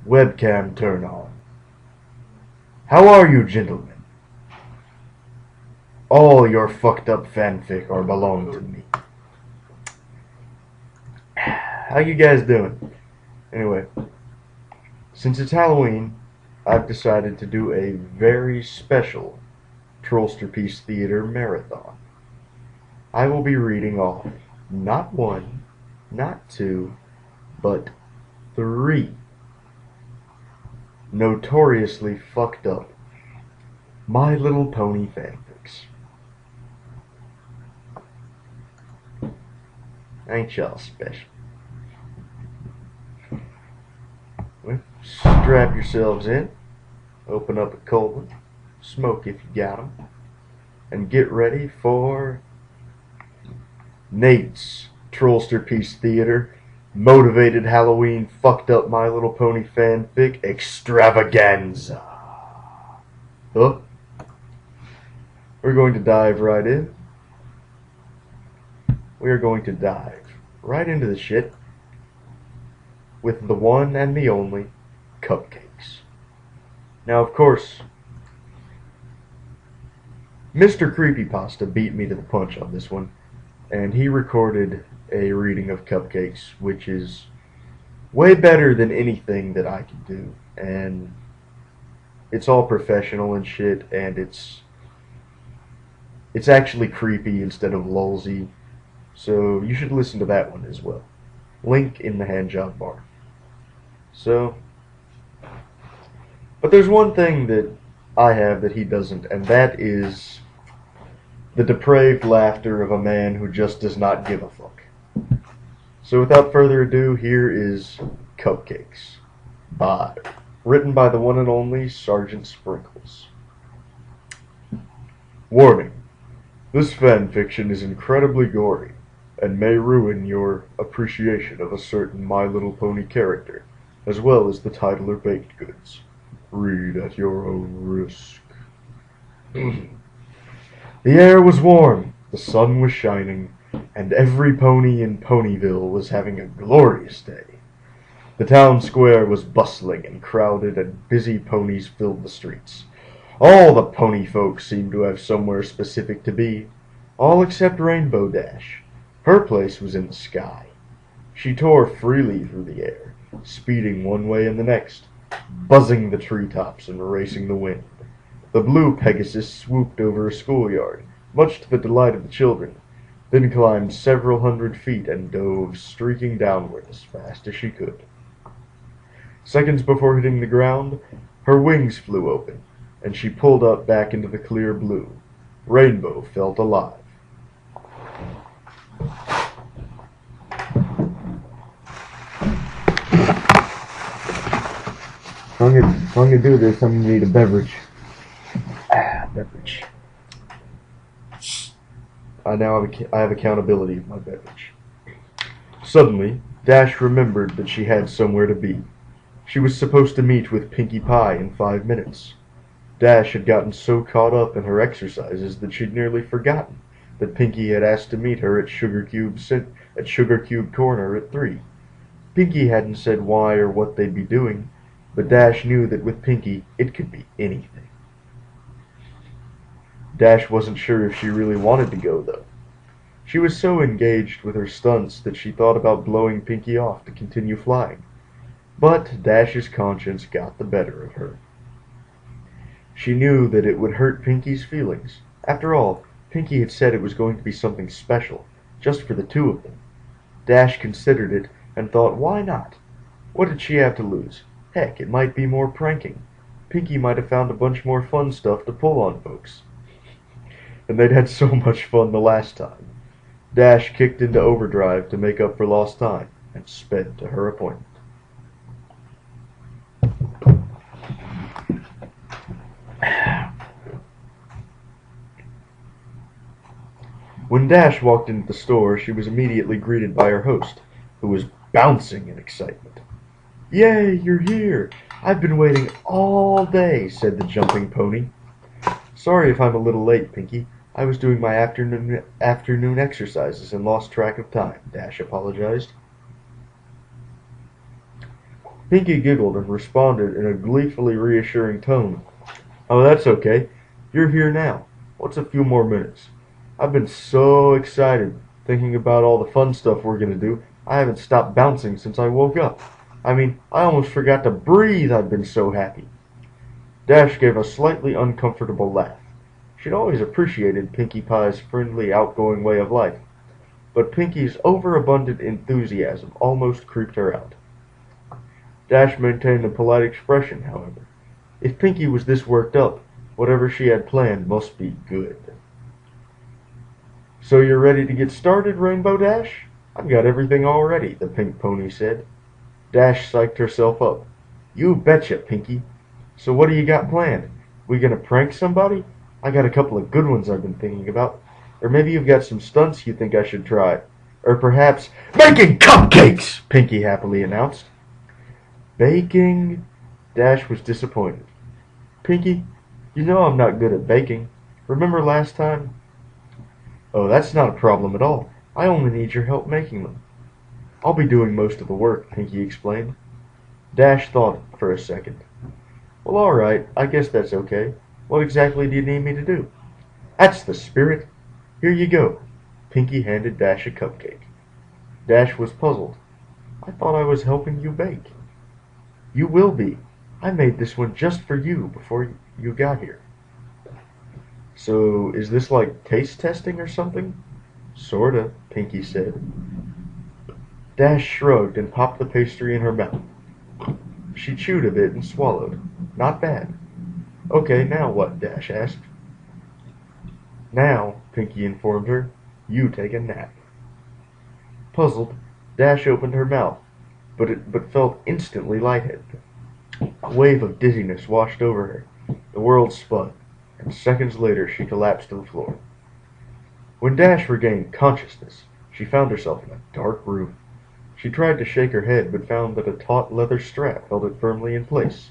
Webcam turn on. How are you, gentlemen? All your fucked up fanfic are belong to me. How you guys doing? Anyway, since it's Halloween, I've decided to do a very special Trollsterpiece Theater marathon. I will be reading off not one, not two, but 3 notoriously fucked up My Little Pony fanfics. Ain't y'all special? Well, strap yourselves in, open up a cold one, smoke if you got 'em, and get ready for Nate's Trollsterpiece Theater Motivated Halloween Fucked Up My Little Pony Fanfic Extravaganza. Huh? We're going to dive right in. We are going to dive right into the shit with the one and the only Cupcakes. Now, of course, Mr. Creepypasta beat me to the punch on this one, and he recorded a reading of Cupcakes, which is way better than anything that I can do, and it's all professional and shit, and it's actually creepy instead of lulzy, so you should listen to that one as well. Link in the handjob bar. So, but there's one thing that I have that he doesn't, and that is the depraved laughter of a man who just does not give a fuck. So without further ado, here is Cupcakes, written by the one and only Sergeant Sprinkles. Warning: this fanfiction is incredibly gory, and may ruin your appreciation of a certain My Little Pony character, as well as the title or baked goods. Read at your own risk. The air was warm, the sun was shining, and every pony in Ponyville was having a glorious day. The town square was bustling and crowded, and busy ponies filled the streets. All the pony folk seemed to have somewhere specific to be, all except Rainbow Dash. Her place was in the sky. She tore freely through the air, speeding one way and the next, buzzing the treetops and racing the wind. The blue Pegasus swooped over a schoolyard, much to the delight of the children, then climbed several hundred feet and dove streaking downward as fast as she could. Seconds before hitting the ground, her wings flew open, and she pulled up back into the clear blue. Rainbow felt alive. If I'm gonna do this, I'm gonna need a beverage. Beverage. I have accountability of my beverage. Suddenly, Dash remembered that she had somewhere to be. She was supposed to meet with Pinkie Pie in 5 minutes. Dash had gotten so caught up in her exercises that she'd nearly forgotten that Pinkie had asked to meet her at Sugar Cube Corner at 3. Pinkie hadn't said why or what they'd be doing, but Dash knew that with Pinkie it could be anything. Dash wasn't sure if she really wanted to go, though. She was so engaged with her stunts that she thought about blowing Pinkie off to continue flying. But Dash's conscience got the better of her. She knew that it would hurt Pinkie's feelings. After all, Pinkie had said it was going to be something special, just for the two of them. Dash considered it and thought, why not? What did she have to lose? Heck, it might be more pranking. Pinkie might have found a bunch more fun stuff to pull on folks. And they'd had so much fun the last time. Dash kicked into overdrive to make up for lost time and sped to her appointment. When Dash walked into the store, she was immediately greeted by her host, who was bouncing in excitement. "Yay, you're here! I've been waiting all day," said the jumping pony. "Sorry if I'm a little late, Pinkie. I was doing my afternoon exercises and lost track of time," Dash apologized. Pinky giggled and responded in a gleefully reassuring tone. "Oh, that's okay. You're here now. What's a few more minutes? I've been so excited thinking about all the fun stuff we're going to do. I haven't stopped bouncing since I woke up. I mean, I almost forgot to breathe. I've been so happy." Dash gave a slightly uncomfortable laugh. She'd always appreciated Pinkie Pie's friendly, outgoing way of life, but Pinkie's overabundant enthusiasm almost creeped her out. Dash maintained a polite expression, however. If Pinkie was this worked up, whatever she had planned must be good. "So you're ready to get started, Rainbow Dash? I've got everything all ready," the pink pony said. Dash psyched herself up. "You betcha, Pinkie. So what do you got planned? We gonna prank somebody? I got a couple of good ones I've been thinking about. Or maybe you've got some stunts you think I should try. Or perhaps—" "Baking cupcakes!" Pinkie happily announced. Baking? Dash was disappointed. "Pinkie, you know I'm not good at baking. Remember last time?" "Oh, that's not a problem at all. I only need your help making them." "I'll be doing most of the work," Pinkie explained. Dash thought for a second. "Well, all right. I guess that's okay. What exactly do you need me to do?" "That's the spirit. Here you go." Pinkie handed Dash a cupcake. Dash was puzzled. "I thought I was helping you bake." "You will be. I made this one just for you before you got here." "So, is this like taste testing or something?" "Sorta," Pinkie said. Dash shrugged and popped the pastry in her mouth. She chewed a bit and swallowed. "Not bad." "Okay, now what?" Dash asked. "Now," Pinkie informed her, "you take a nap." Puzzled, Dash opened her mouth, but felt instantly lightheaded. A wave of dizziness washed over her. The world spun, and seconds later she collapsed to the floor. When Dash regained consciousness, she found herself in a dark room. She tried to shake her head, but found that a taut leather strap held it firmly in place.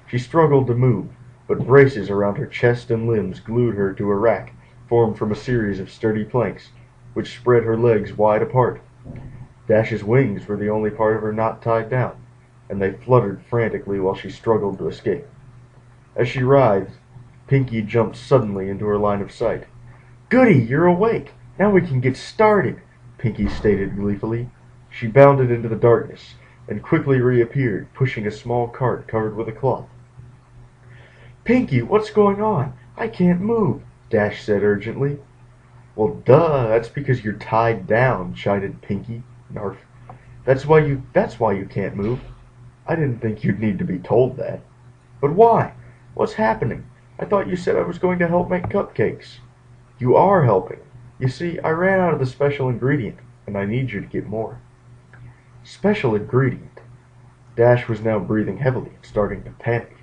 She struggled to move, but braces around her chest and limbs glued her to a rack formed from a series of sturdy planks, which spread her legs wide apart. Dash's wings were the only part of her not tied down, and they fluttered frantically while she struggled to escape. As she writhed, Pinkie jumped suddenly into her line of sight. "Goody, you're awake! Now we can get started," Pinkie stated gleefully. She bounded into the darkness, and quickly reappeared, pushing a small cart covered with a cloth. "Pinkie, what's going on? I can't move," Dash said urgently. "Well, duh, that's because you're tied down," chided Pinkie. "Narf. That's why you can't move. I didn't think you'd need to be told that." "But why? What's happening? I thought you said I was going to help make cupcakes." "You are helping. You see, I ran out of the special ingredient, and I need you to get more." "Special ingredient?" Dash was now breathing heavily and starting to panic.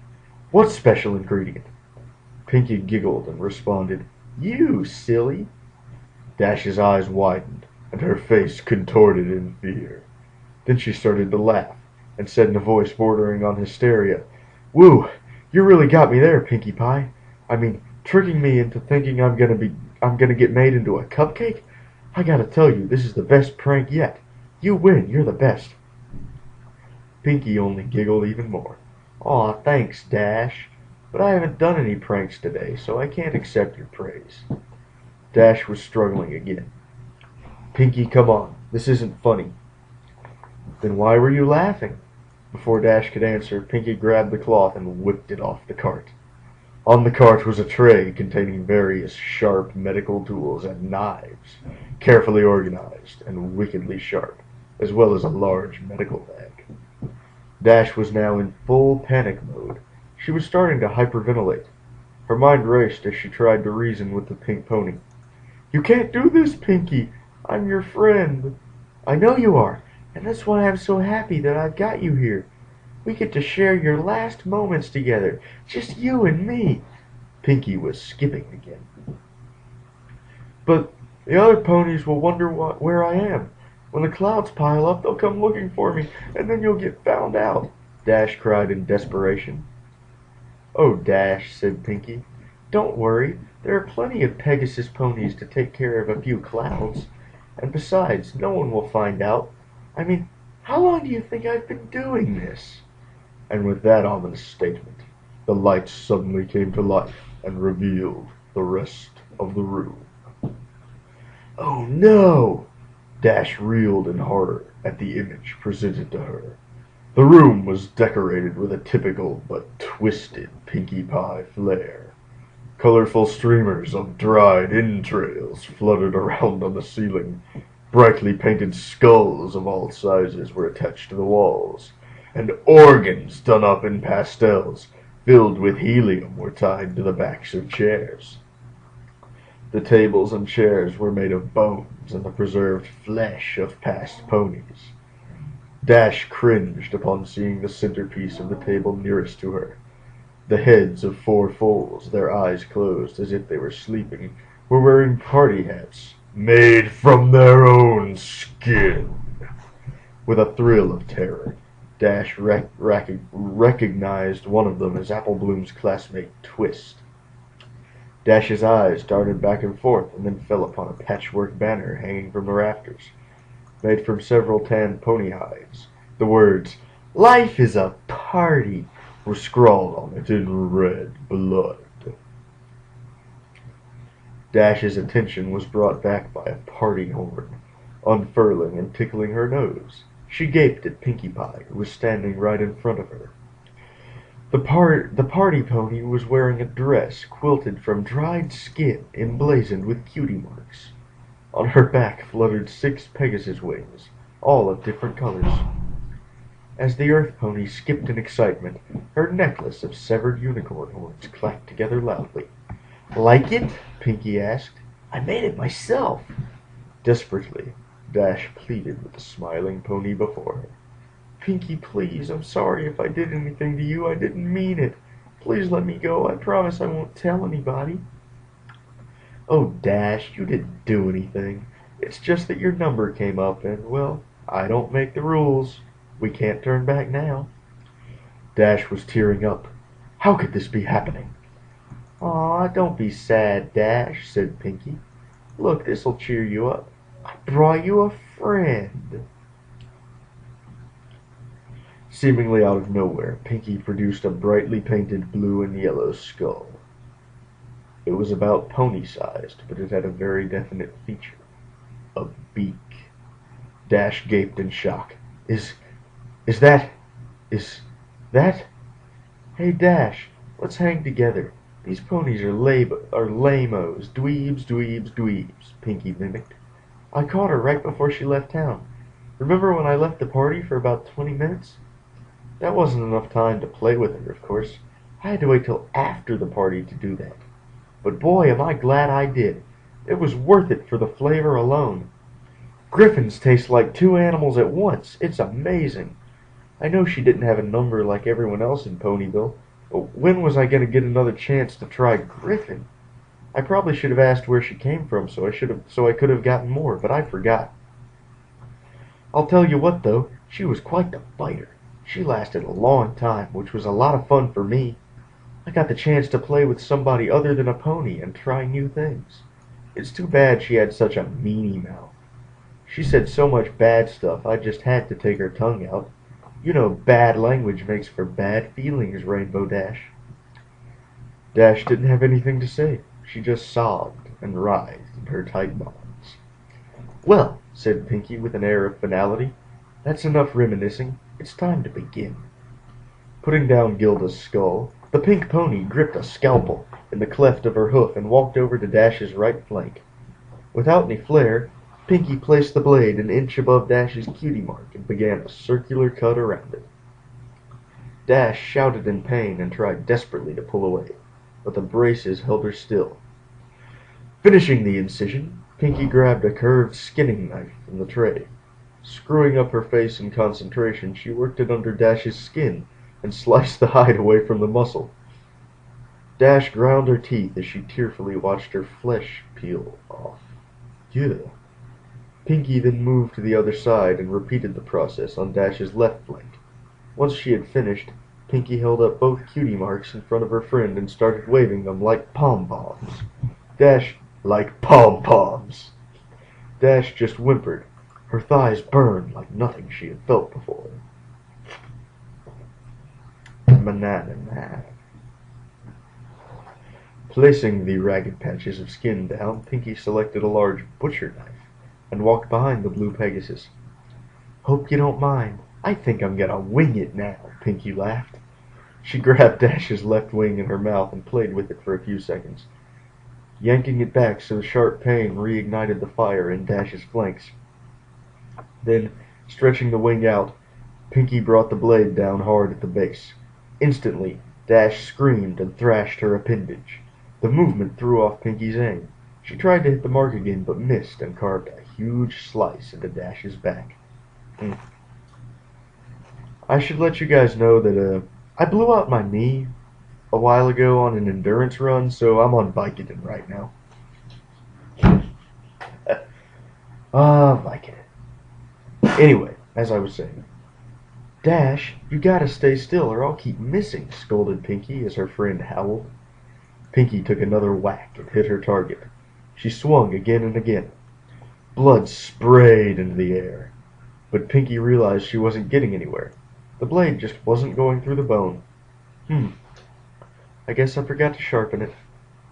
"What special ingredient?" Pinkie giggled and responded, "You silly." Dash's eyes widened, and her face contorted in fear. Then she started to laugh, and said in a voice bordering on hysteria, "Woo! You really got me there, Pinkie Pie. I mean, tricking me into thinking I'm gonna get made into a cupcake? I gotta tell you, this is the best prank yet. You win, you're the best." Pinkie only giggled even more. "Aw, thanks, Dash. But I haven't done any pranks today, so I can't accept your praise." Dash was struggling again. "Pinkie, come on. This isn't funny." "Then why were you laughing?" Before Dash could answer, Pinkie grabbed the cloth and whipped it off the cart. On the cart was a tray containing various sharp medical tools and knives, carefully organized and wickedly sharp, as well as a large medical bag. Dash was now in full panic mode. She was starting to hyperventilate. Her mind raced as she tried to reason with the pink pony. "You can't do this, Pinkie. I'm your friend." "I know you are, and that's why I'm so happy that I've got you here. We get to share your last moments together, just you and me." Pinkie was skipping again. "But the other ponies will wonder where I am. When the clouds pile up, they'll come looking for me, and then you'll get found out," Dash cried in desperation. "Oh, Dash," said Pinkie, "don't worry. There are plenty of Pegasus ponies to take care of a few clouds. And besides, no one will find out. I mean, how long do you think I've been doing this?" And with that ominous statement, the lights suddenly came to life and revealed the rest of the room. "Oh no!" Dash reeled in horror at the image presented to her. The room was decorated with a typical but twisted Pinkie Pie flair. Colorful streamers of dried entrails fluttered around on the ceiling. Brightly painted skulls of all sizes were attached to the walls, and organs done up in pastels filled with helium were tied to the backs of chairs. The tables and chairs were made of bones and the preserved flesh of past ponies. Dash cringed upon seeing the centerpiece of the table nearest to her. The heads of 4 foals, their eyes closed as if they were sleeping, were wearing party hats made from their own skin. With a thrill of terror, Dash recognized one of them as Apple Bloom's classmate, Twist. Dash's eyes darted back and forth and then fell upon a patchwork banner hanging from the rafters, made from several tanned pony hides. The words, "Life is a party," were scrawled on it in red blood. Dash's attention was brought back by a party horn, unfurling and tickling her nose. She gaped at Pinkie Pie, who was standing right in front of her. The party pony was wearing a dress quilted from dried skin emblazoned with cutie marks. On her back fluttered 6 Pegasus wings, all of different colors. As the Earth Pony skipped in excitement, her necklace of severed unicorn horns clacked together loudly. "Like it?" Pinkie asked. "I made it myself." Desperately, Dash pleaded with the smiling pony before her. "Pinkie, please, I'm sorry if I did anything to you. I didn't mean it. Please let me go. I promise I won't tell anybody." "Oh, Dash, you didn't do anything. It's just that your number came up and, well, I don't make the rules. We can't turn back now." Dash was tearing up. How could this be happening? "Aw, don't be sad, Dash," said Pinkie. "Look, this'll cheer you up. I brought you a friend." Seemingly out of nowhere, Pinkie produced a brightly painted blue and yellow skull. It was about pony-sized, but it had a very definite feature. A beak. Dash gaped in shock. Is that... Hey, Dash, let's hang together. These ponies are lame-os. Dweebs, Pinkie mimicked. "I caught her right before she left town. Remember when I left the party for about 20 minutes? That wasn't enough time to play with her, of course. I had to wait till after the party to do that. But boy, am I glad I did. It was worth it for the flavor alone. Griffins taste like 2 animals at once. It's amazing. I know she didn't have a number like everyone else in Ponyville, but when was I going to get another chance to try Griffin? I probably should have asked where she came from so I could have gotten more, but I forgot. I'll tell you what, though, she was quite the fighter. She lasted a long time, which was a lot of fun for me. I got the chance to play with somebody other than a pony and try new things. It's too bad she had such a meanie mouth. She said so much bad stuff I just had to take her tongue out. You know bad language makes for bad feelings, Rainbow Dash." Dash didn't have anything to say. She just sobbed and writhed in her tight bonds. "Well," said Pinkie with an air of finality, "that's enough reminiscing. It's time to begin." Putting down Gilda's skull, the pink pony gripped a scalpel in the cleft of her hoof and walked over to Dash's right flank. Without any flair, Pinkie placed the blade an inch above Dash's cutie mark and began a circular cut around it. Dash shouted in pain and tried desperately to pull away, but the braces held her still. Finishing the incision, Pinkie grabbed a curved skinning knife from the tray. Screwing up her face in concentration, she worked it under Dash's skin and sliced the hide away from the muscle. Dash ground her teeth as she tearfully watched her flesh peel off. Ugh. Pinkie then moved to the other side and repeated the process on Dash's left flank. Once she had finished, Pinkie held up both cutie marks in front of her friend and started waving them like pom-poms. Dash, like pom-poms. Dash just whimpered. Her thighs burned like nothing she had felt before. banana knife. Placing the ragged patches of skin down, Pinky selected a large butcher knife and walked behind the blue Pegasus. "Hope you don't mind. I think I'm gonna wing it now," Pinky laughed. She grabbed Dash's left wing in her mouth and played with it for a few seconds, yanking it back so the sharp pain reignited the fire in Dash's flanks. Then, stretching the wing out, Pinky brought the blade down hard at the base. Instantly, Dash screamed and thrashed her appendage. The movement threw off Pinky's aim. She tried to hit the mark again, but missed and carved a huge slice into Dash's back. I should let you guys know that I blew out my knee a while ago on an endurance run, so I'm on Vicoden right now. Vicoden. Anyway, as I was saying, "Dash, you gotta stay still or I'll keep missing," scolded Pinky as her friend howled. Pinky took another whack and hit her target. She swung again and again. Blood sprayed into the air, but Pinky realized she wasn't getting anywhere. The blade just wasn't going through the bone. I guess I forgot to sharpen it.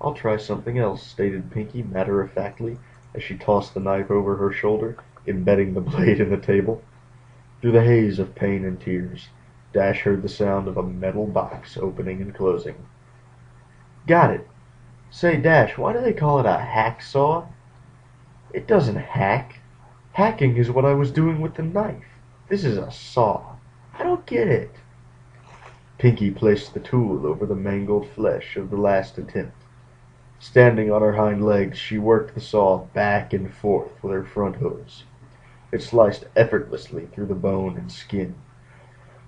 I'll try something else, stated Pinky matter-of-factly as she tossed the knife over her shoulder, embedding the blade in the table. Through the haze of pain and tears, Dash heard the sound of a metal box opening and closing. "Got it. Say, Dash, why do they call it a hacksaw? It doesn't hack. Hacking is what I was doing with the knife. This is a saw. I don't get it." Pinky placed the tool over the mangled flesh of the last attempt. Standing on her hind legs, she worked the saw back and forth with her front hooves. It sliced effortlessly through the bone and skin.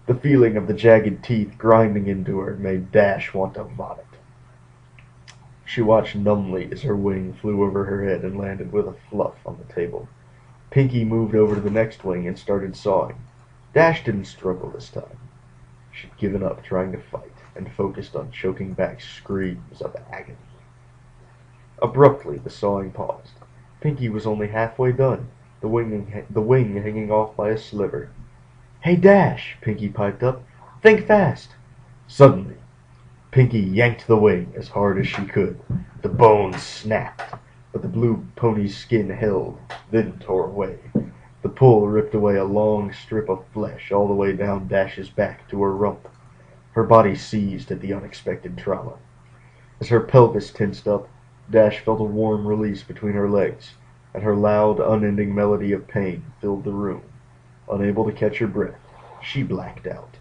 The feeling of the jagged teeth grinding into her made Dash want to vomit. She watched numbly as her wing flew over her head and landed with a fluff on the table. Pinky moved over to the next wing and started sawing. Dash didn't struggle this time. She'd given up trying to fight and focused on choking back screams of agony. Abruptly, the sawing paused. Pinky was only halfway done, the wing hanging off by a sliver. "Hey, Dash," Pinky piped up. "Think fast." Suddenly, Pinky yanked the wing as hard as she could. The bones snapped, but the blue pony's skin held, then tore away. The pull ripped away a long strip of flesh all the way down Dash's back to her rump. Her body seized at the unexpected trauma. As her pelvis tensed up, Dash felt a warm release between her legs, and her loud, unending melody of pain filled the room. Unable to catch her breath, she blacked out.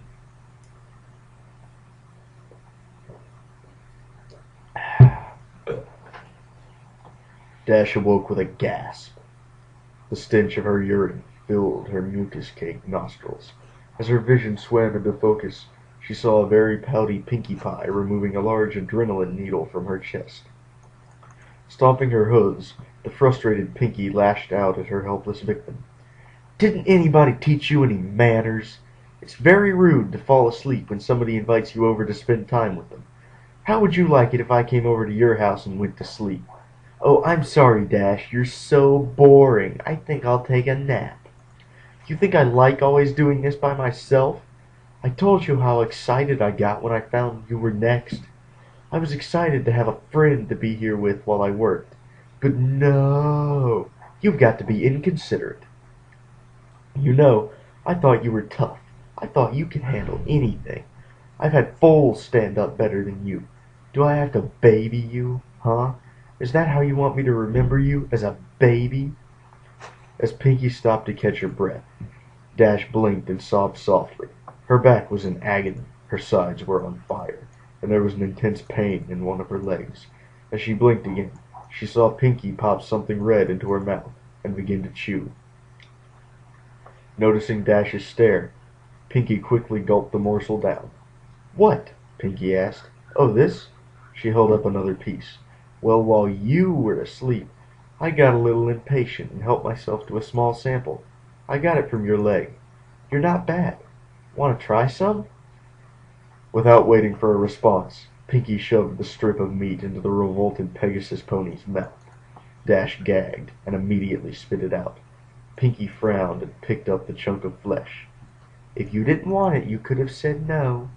Dash awoke with a gasp. The stench of her urine filled her mucus-caked nostrils. As her vision swam into focus, she saw a very pouty Pinkie Pie removing a large adrenaline needle from her chest. Stomping her hooves, the frustrated Pinkie lashed out at her helpless victim. "Didn't anybody teach you any manners? It's very rude to fall asleep when somebody invites you over to spend time with them. How would you like it if I came over to your house and went to sleep? Oh, I'm sorry, Dash. You're so boring. I think I'll take a nap. You think I like always doing this by myself? I told you how excited I got when I found you were next. I was excited to have a friend to be here with while I worked. But no, you've got to be inconsiderate. You know, I thought you were tough. I thought you could handle anything. I've had foals stand up better than you. Do I have to baby you, huh? Is that how you want me to remember you, as a baby?" As Pinkie stopped to catch her breath, Dash blinked and sobbed softly. Her back was in agony, her sides were on fire, and there was an intense pain in one of her legs. As she blinked again, she saw Pinkie pop something red into her mouth and begin to chew. Noticing Dash's stare, Pinkie quickly gulped the morsel down. "What?" Pinkie asked. "Oh, this?" She held up another piece. "Well, while you were asleep, I got a little impatient and helped myself to a small sample. I got it from your leg. You're not bad. Want to try some?" Without waiting for a response, Pinkie shoved the strip of meat into the revolted Pegasus pony's mouth. Dash gagged and immediately spit it out. Pinkie frowned and picked up the chunk of flesh. "If you didn't want it, you could have said no."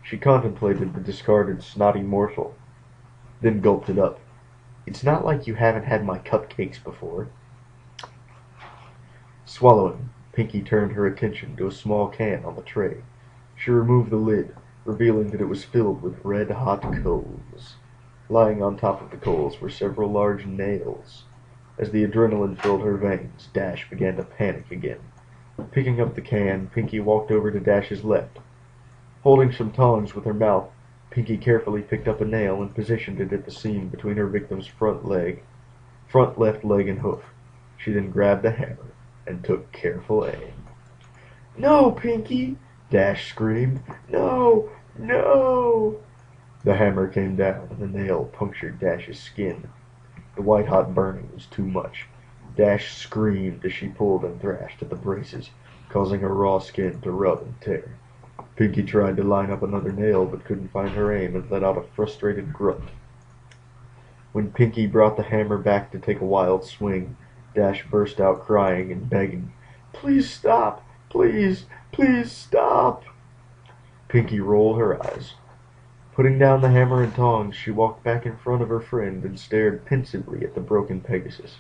She contemplated the discarded snotty morsel, then gulped it up. "It's not like you haven't had my cupcakes before." Swallowing, Pinky turned her attention to a small can on the tray. She removed the lid, revealing that it was filled with red-hot coals. Lying on top of the coals were several large nails. As the adrenaline filled her veins, Dash began to panic again. Picking up the can, Pinky walked over to Dash's left. Holding some tongs with her mouth, Pinky carefully picked up a nail and positioned it at the seam between her victim's front left leg and hoof. She then grabbed the hammer and took careful aim. "No, Pinky!" Dash screamed. "No! No!" The hammer came down and the nail punctured Dash's skin. The white-hot burning was too much. Dash screamed as she pulled and thrashed at the braces, causing her raw skin to rub and tear. Pinky tried to line up another nail but couldn't find her aim and let out a frustrated grunt. When Pinky brought the hammer back to take a wild swing, Dash burst out crying and begging, "Please stop! Please! Please stop!" Pinky rolled her eyes. Putting down the hammer and tongs, she walked back in front of her friend and stared pensively at the broken Pegasus.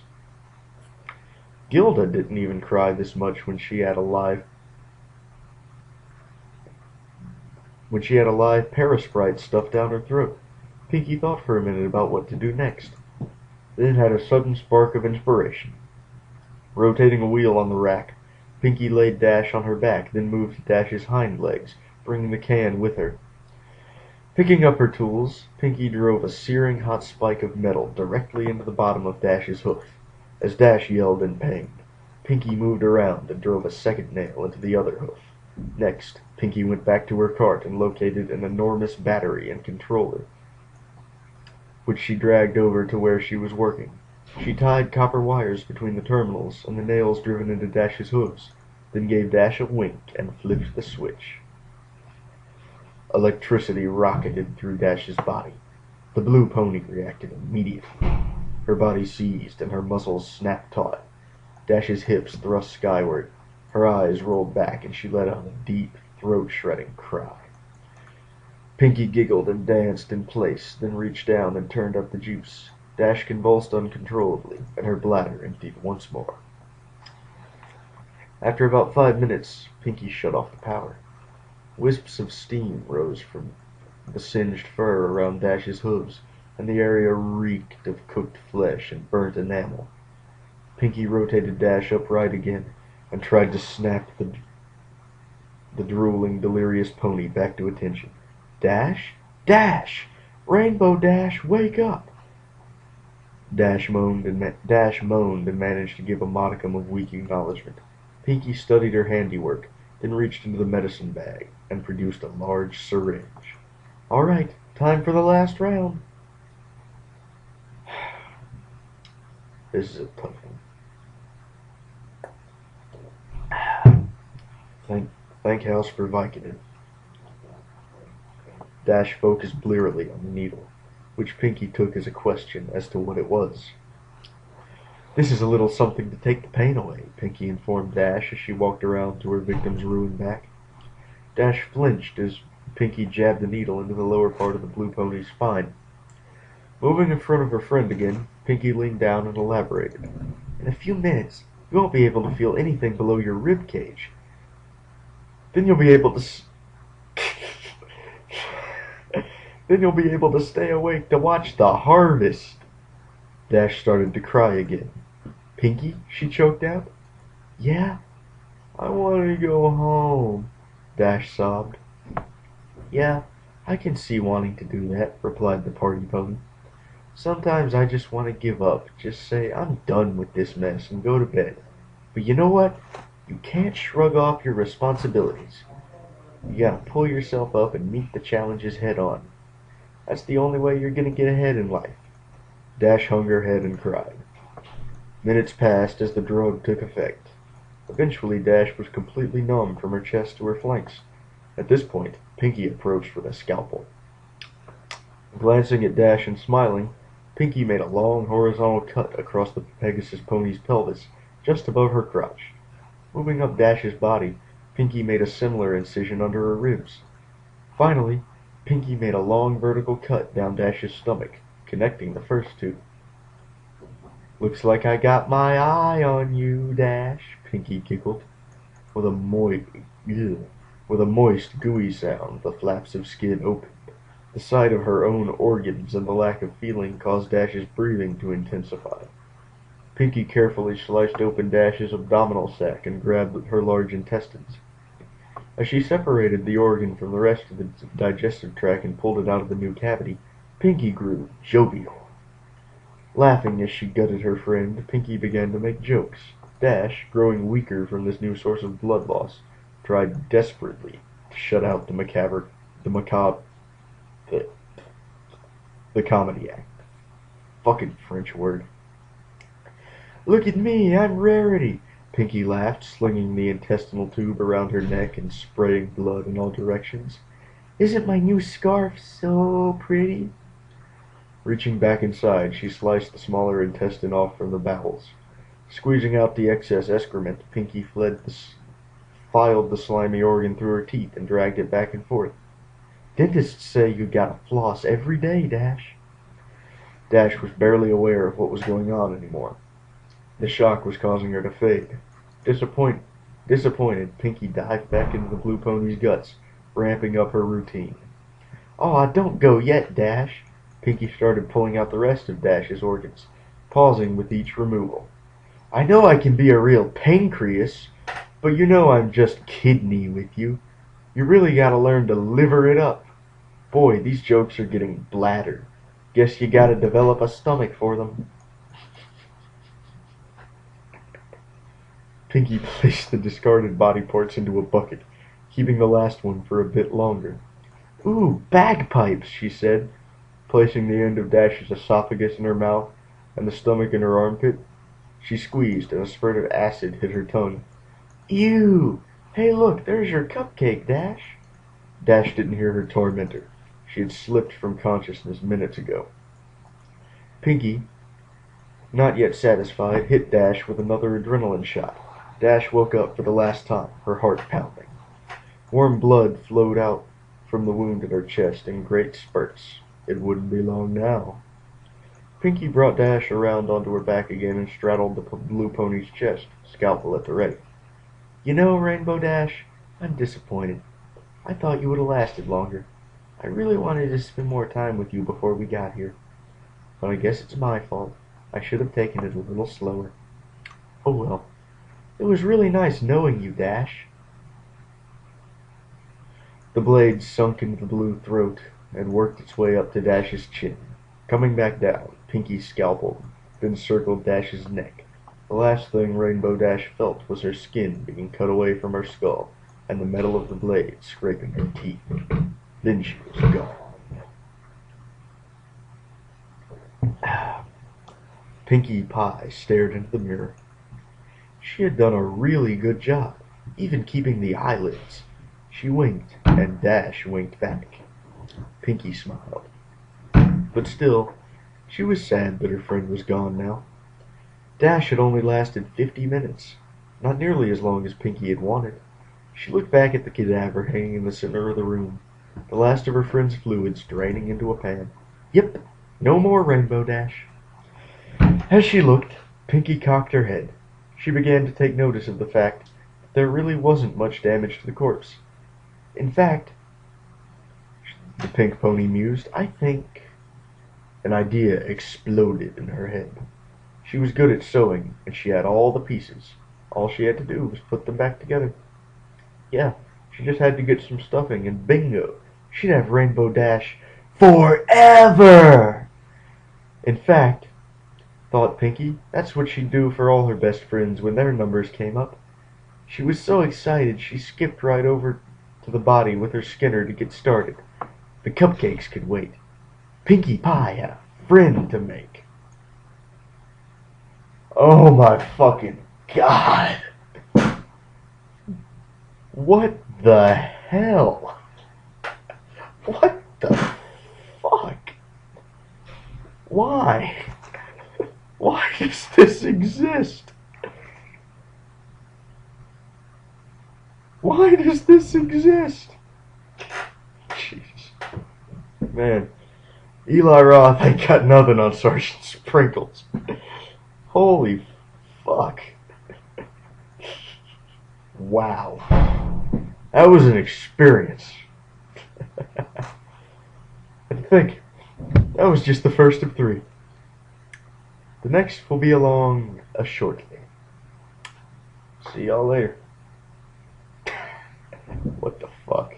Gilda didn't even cry this much when she had a live parasprite stuffed down her throat. Pinky thought for a minute about what to do next, then had a sudden spark of inspiration. Rotating a wheel on the rack, Pinky laid Dash on her back, then moved to Dash's hind legs, bringing the can with her. Picking up her tools, Pinky drove a searing hot spike of metal directly into the bottom of Dash's hoof. As Dash yelled in pain, Pinky moved around and drove a second nail into the other hoof. Next, Pinky went back to her cart and located an enormous battery and controller, which she dragged over to where she was working. She tied copper wires between the terminals and the nails driven into Dash's hooves, then gave Dash a wink and flipped the switch. Electricity rocketed through Dash's body. The blue pony reacted immediately. Her body seized and her muscles snapped taut. Dash's hips thrust skyward. Her eyes rolled back and she let out a deep, throat-shredding cry. Pinky giggled and danced in place, then reached down and turned up the juice. Dash convulsed uncontrollably, and her bladder emptied once more. After about 5 minutes, Pinky shut off the power. Wisps of steam rose from the singed fur around Dash's hooves, and the area reeked of cooked flesh and burnt enamel. Pinky rotated Dash upright again and tried to snap the drooling, delirious pony back to attention. "Dash? Dash! Rainbow Dash, wake up!" Dash moaned and managed to give a modicum of weak acknowledgement. Pinky studied her handiwork, then reached into the medicine bag and produced a large syringe. "All right, time for the last round." This is a tough one. Thank House for Vicoden. Dash focused blearily on the needle, which Pinky took as a question as to what it was. "This is a little something to take the pain away," Pinky informed Dash as she walked around to her victim's ruined back. Dash flinched as Pinky jabbed the needle into the lower part of the blue pony's spine. Moving in front of her friend again, Pinky leaned down and elaborated. "In a few minutes, you won't be able to feel anything below your rib cage. Then you'll be able to stay awake to watch the harvest." Dash started to cry again. "Pinky?" she choked out. "Yeah? I want to go home," Dash sobbed. "Yeah, I can see wanting to do that," replied the party pony. "Sometimes I just want to give up, just say I'm done with this mess and go to bed. But you know what? You can't shrug off your responsibilities. You gotta pull yourself up and meet the challenges head on. That's the only way you're gonna get ahead in life." Dash hung her head and cried. Minutes passed as the drug took effect. Eventually, Dash was completely numb from her chest to her flanks. At this point, Pinky approached with a scalpel. Glancing at Dash and smiling, Pinky made a long horizontal cut across the Pegasus pony's pelvis, just above her crotch. Moving up Dash's body, Pinky made a similar incision under her ribs. Finally, Pinky made a long vertical cut down Dash's stomach, connecting the first two. "Looks like I got my eye on you, Dash," Pinky giggled. With a moist, gooey sound, the flaps of skin opened. The sight of her own organs and the lack of feeling caused Dash's breathing to intensify. Pinky carefully sliced open Dash's abdominal sac and grabbed her large intestines. As she separated the organ from the rest of the digestive tract and pulled it out of the new cavity, Pinky grew jovial. Laughing as she gutted her friend, Pinky began to make jokes. Dash, growing weaker from this new source of blood loss, tried desperately to shut out the comedy act. Fucking French word. "Look at me, I'm Rarity," Pinky laughed, slinging the intestinal tube around her neck and spraying blood in all directions. "Isn't my new scarf so pretty?" Reaching back inside, she sliced the smaller intestine off from the bowels. Squeezing out the excess excrement, Pinky filed the slimy organ through her teeth and dragged it back and forth. "Dentists say you gotta floss every day, Dash." Dash was barely aware of what was going on anymore. The shock was causing her to fade. Disappointed, Pinky dived back into the blue pony's guts, ramping up her routine. "Aw, don't go yet, Dash." Pinky started pulling out the rest of Dash's organs, pausing with each removal. "I know I can be a real pancreas, but you know I'm just kidney with you. You really gotta learn to liver it up. Boy, these jokes are getting bladder. Guess you gotta develop a stomach for them." Pinky placed the discarded body parts into a bucket, keeping the last one for a bit longer. "Ooh, bagpipes," she said, placing the end of Dash's esophagus in her mouth and the stomach in her armpit. She squeezed, and a spurt of acid hit her tongue. "Ew! Hey look, there's your cupcake, Dash." Dash didn't hear her tormentor. She had slipped from consciousness minutes ago. Pinky, not yet satisfied, hit Dash with another adrenaline shot. Dash woke up for the last time, her heart pounding. Warm blood flowed out from the wound in her chest in great spurts. It wouldn't be long now. Pinky brought Dash around onto her back again and straddled the blue pony's chest, scalpel at the ready. "You know, Rainbow Dash, I'm disappointed. I thought you would have lasted longer. I really wanted to spend more time with you before we got here. But I guess it's my fault. I should have taken it a little slower. Oh well. It was really nice knowing you, Dash." The blade sunk into the blue throat and worked its way up to Dash's chin. Coming back down, Pinky scalpel then circled Dash's neck. The last thing Rainbow Dash felt was her skin being cut away from her skull and the metal of the blade scraping her teeth. Then she was gone. Pinkie Pie stared into the mirror. She had done a really good job, even keeping the eyelids. She winked, and Dash winked back. Pinkie smiled. But still, she was sad that her friend was gone now. Dash had only lasted 50 minutes, not nearly as long as Pinkie had wanted. She looked back at the cadaver hanging in the center of the room, the last of her friend's fluids draining into a pan. Yep, no more Rainbow Dash. As she looked, Pinkie cocked her head. She began to take notice of the fact that there really wasn't much damage to the corpse. In fact, the pink pony mused, I think... An idea exploded in her head. She was good at sewing, and she had all the pieces. All she had to do was put them back together. Yeah, she just had to get some stuffing, and bingo, she'd have Rainbow Dash forever! In fact, thought Pinkie, that's what she'd do for all her best friends when their numbers came up. She was so excited she skipped right over to the body with her Skinner to get started. The cupcakes could wait. Pinkie Pie had a friend to make. Oh my fucking god! What the hell? What the fuck? Why? Why does this exist? Why does this exist? Jesus. Man, Eli Roth ain't got nothing on Sergeant Sprinkles. Holy fuck. Wow. That was an experience. And think, that was just the first of 3. The next will be along shortly. See y'all later. What the fuck?